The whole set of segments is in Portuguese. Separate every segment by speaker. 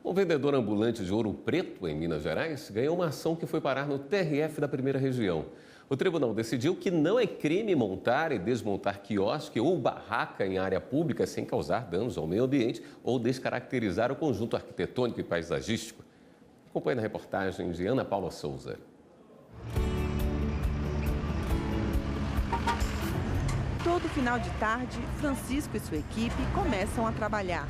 Speaker 1: Um vendedor ambulante de Ouro Preto, em Minas Gerais, ganhou uma ação que foi parar no TRF da Primeira Região. O tribunal decidiu que não é crime montar e desmontar quiosque ou barraca em área pública sem causar danos ao meio ambiente ou descaracterizar o conjunto arquitetônico e paisagístico. Acompanhe na reportagem de Ana Paula Souza.
Speaker 2: Todo final de tarde, Francisco e sua equipe começam a trabalhar.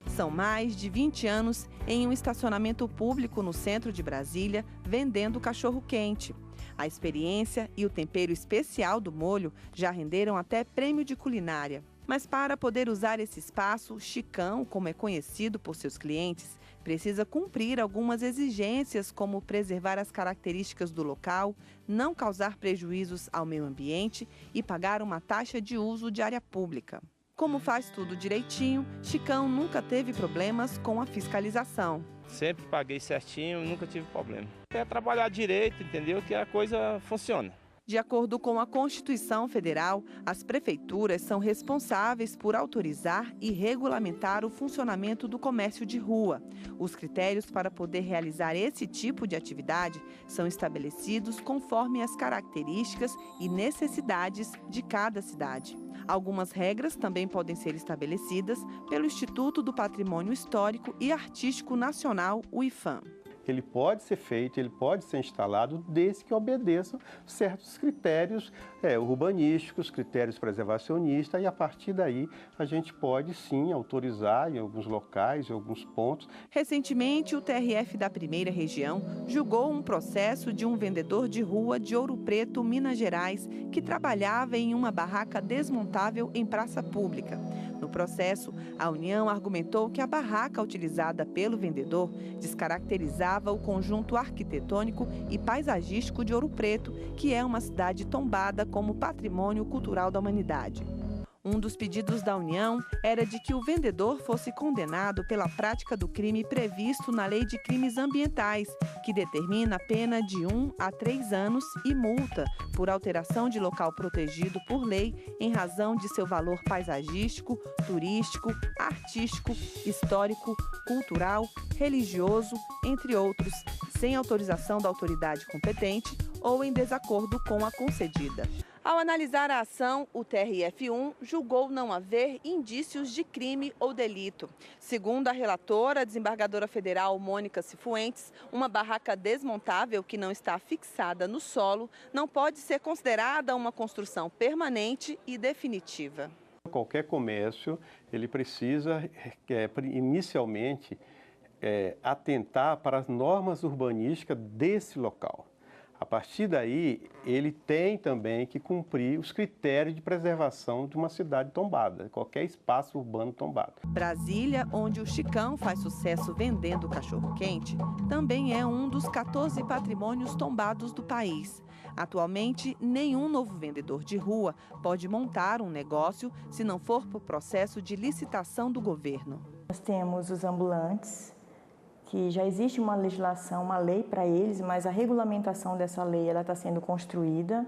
Speaker 2: São mais de 20 anos em um estacionamento público no centro de Brasília, vendendo cachorro-quente. A experiência e o tempero especial do molho já renderam até prêmio de culinária. Mas para poder usar esse espaço, Chicão, como é conhecido por seus clientes, precisa cumprir algumas exigências, como preservar as características do local, não causar prejuízos ao meio ambiente e pagar uma taxa de uso de área pública. Como faz tudo direitinho, Chicão nunca teve problemas com a fiscalização.
Speaker 3: Sempre paguei certinho e nunca tive problema. É trabalhar direito, entendeu? Que a coisa funciona.
Speaker 2: De acordo com a Constituição Federal, as prefeituras são responsáveis por autorizar e regulamentar o funcionamento do comércio de rua. Os critérios para poder realizar esse tipo de atividade são estabelecidos conforme as características e necessidades de cada cidade. Algumas regras também podem ser estabelecidas pelo Instituto do Patrimônio Histórico e Artístico Nacional, o IPHAN.
Speaker 4: Ele pode ser feito, ele pode ser instalado desde que obedeçam certos critérios urbanísticos, critérios preservacionistas, e a partir daí a gente pode sim autorizar em alguns locais, em alguns pontos.
Speaker 2: Recentemente, o TRF da Primeira Região julgou um processo de um vendedor de rua de Ouro Preto, Minas Gerais, que trabalhava em uma barraca desmontável em praça pública. No processo, a União argumentou que a barraca utilizada pelo vendedor descaracterizava o conjunto arquitetônico e paisagístico de Ouro Preto, que é uma cidade tombada como patrimônio cultural da humanidade. Um dos pedidos da União era de que o vendedor fosse condenado pela prática do crime previsto na Lei de Crimes Ambientais, que determina a pena de 1 a 3 anos e multa por alteração de local protegido por lei em razão de seu valor paisagístico, turístico, artístico, histórico, cultural, religioso, entre outros, sem autorização da autoridade competente ou em desacordo com a concedida. Ao analisar a ação, o TRF1 julgou não haver indícios de crime ou delito. Segundo a relatora, a desembargadora federal Mônica Cifuentes, uma barraca desmontável que não está fixada no solo não pode ser considerada uma construção permanente e definitiva.
Speaker 4: Qualquer comércio, ele precisa inicialmente atentar para as normas urbanísticas desse local. A partir daí, ele tem também que cumprir os critérios de preservação de uma cidade tombada, qualquer espaço urbano tombado.
Speaker 2: Brasília, onde o Chicão faz sucesso vendendo cachorro-quente, também é um dos 14 patrimônios tombados do país. Atualmente, nenhum novo vendedor de rua pode montar um negócio se não for por processo de licitação do governo.
Speaker 5: Nós temos os ambulantes, que já existe uma legislação, uma lei para eles, mas a regulamentação dessa lei está sendo construída.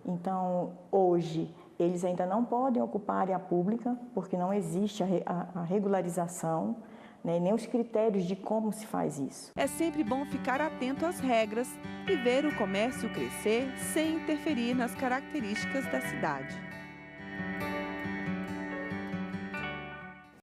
Speaker 5: Então, hoje, eles ainda não podem ocupar área pública, porque não existe a regularização, né, nem os critérios de como se faz isso.
Speaker 2: É sempre bom ficar atento às regras e ver o comércio crescer sem interferir nas características da cidade.